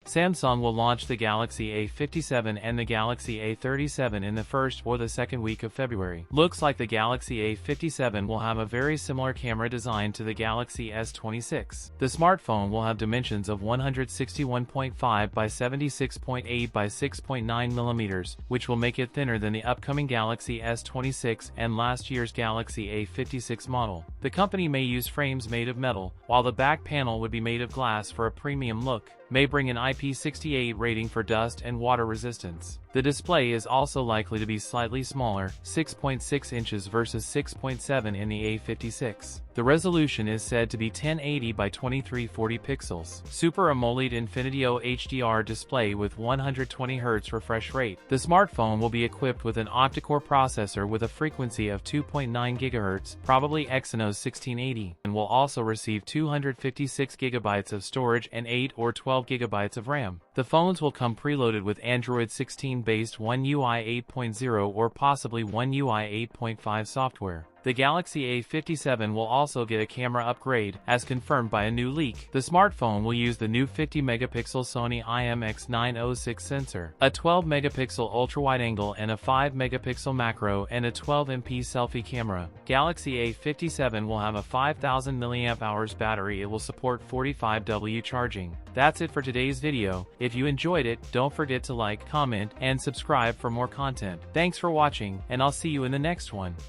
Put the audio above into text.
Samsung will launch the Galaxy A57 and the Galaxy A37 in the first or the second week of February. Looks like the Galaxy A57 will have a very similar camera design to the Galaxy S26. The smartphone will have dimensions of 161.5 by 76.8 by 6.9 mm, which will make it thinner than the upcoming Galaxy S26 and last year's Galaxy A56 model. The company may use frames made of metal, while the back panel would be made of glass for a premium look. May bring an IP68 rating for dust and water resistance. The display is also likely to be slightly smaller, 6.6 inches versus 6.7 in the A56. The resolution is said to be 1080 by 2340 pixels. Super AMOLED Infinity-O HDR display with 120Hz refresh rate. The smartphone will be equipped with an octa-core processor with a frequency of 2.9 GHz, probably Exynos 1680, and will also receive 256 GB of storage and 8 or 12 GB of RAM. The phones will come preloaded with Android 16-based One UI 8.0 or possibly One UI 8.5 software. The Galaxy A57 will also get a camera upgrade, as confirmed by a new leak. The smartphone will use the new 50-megapixel Sony IMX906 sensor, a 12-megapixel ultra-wide-angle and a 5-megapixel macro and a 12MP selfie camera. Galaxy A57 will have a 5000 mAh battery. It will support 45W charging. That's it for today's video. If you enjoyed it, don't forget to like, comment, and subscribe for more content. Thanks for watching, and I'll see you in the next one.